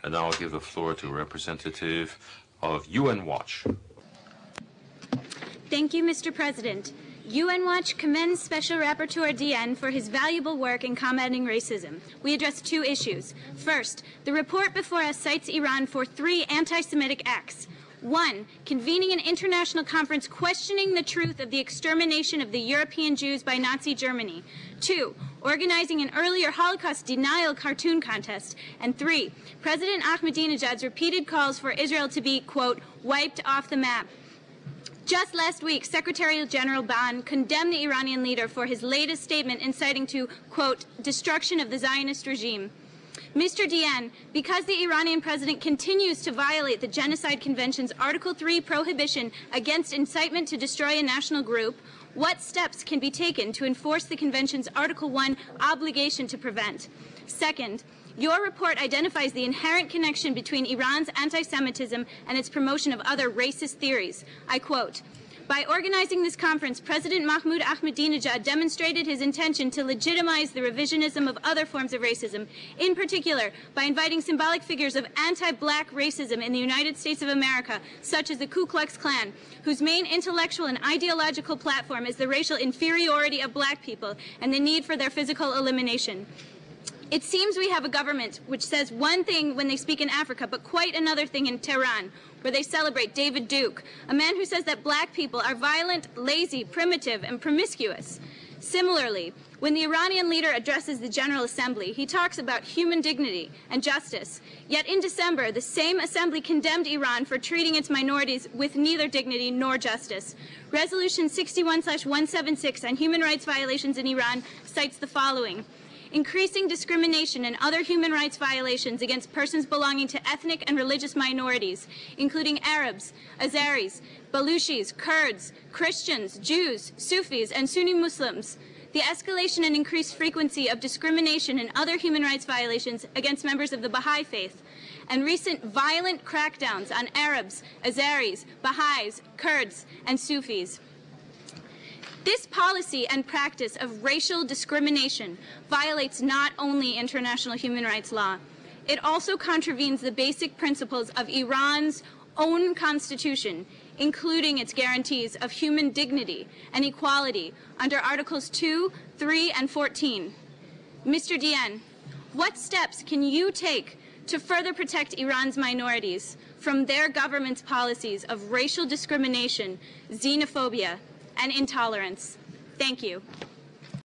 And now I'll give the floor to a representative of UN Watch. Thank you, Mr. President. UN Watch commends Special Rapporteur Diane for his valuable work in combating racism. We address two issues. First, the report before us cites Iran for 3 anti-Semitic acts. 1. Convening an international conference questioning the truth of the extermination of the European Jews by Nazi Germany. 2. Organizing an earlier Holocaust denial cartoon contest. And 3. President Ahmadinejad's repeated calls for Israel to be, quote, wiped off the map. Just last week, Secretary General Ban condemned the Iranian leader for his latest statement inciting to, quote, destruction of the Zionist regime. Mr. Diane, because the Iranian president continues to violate the Genocide Convention's Article 3 prohibition against incitement to destroy a national group, what steps can be taken to enforce the Convention's Article 1 obligation to prevent? Second, your report identifies the inherent connection between Iran's anti-Semitism and its promotion of other racist theories. I quote, by organizing this conference, President Mahmoud Ahmadinejad demonstrated his intention to legitimize the revisionism of other forms of racism, in particular by inviting symbolic figures of anti-black racism in the United States of America, such as the Ku Klux Klan, whose main intellectual and ideological platform is the racial inferiority of black people and the need for their physical elimination. It seems we have a government which says one thing when they speak in Africa, but quite another thing in Tehran, where they celebrate David Duke, a man who says that black people are violent, lazy, primitive, and promiscuous. Similarly, when the Iranian leader addresses the General Assembly, he talks about human dignity and justice. Yet in December, the same assembly condemned Iran for treating its minorities with neither dignity nor justice. Resolution 61/176 on human rights violations in Iran cites the following: increasing discrimination and other human rights violations against persons belonging to ethnic and religious minorities, including Arabs, Azeris, Baluchis, Kurds, Christians, Jews, Sufis, and Sunni Muslims. The escalation and increased frequency of discrimination and other human rights violations against members of the Baha'i faith, and recent violent crackdowns on Arabs, Azeris, Baha'is, Kurds, and Sufis. This policy and practice of racial discrimination violates not only international human rights law, it also contravenes the basic principles of Iran's own constitution, including its guarantees of human dignity and equality under Articles 2, 3, and 14. Mr. Diane, what steps can you take to further protect Iran's minorities from their government's policies of racial discrimination, xenophobia, and intolerance? Thank you.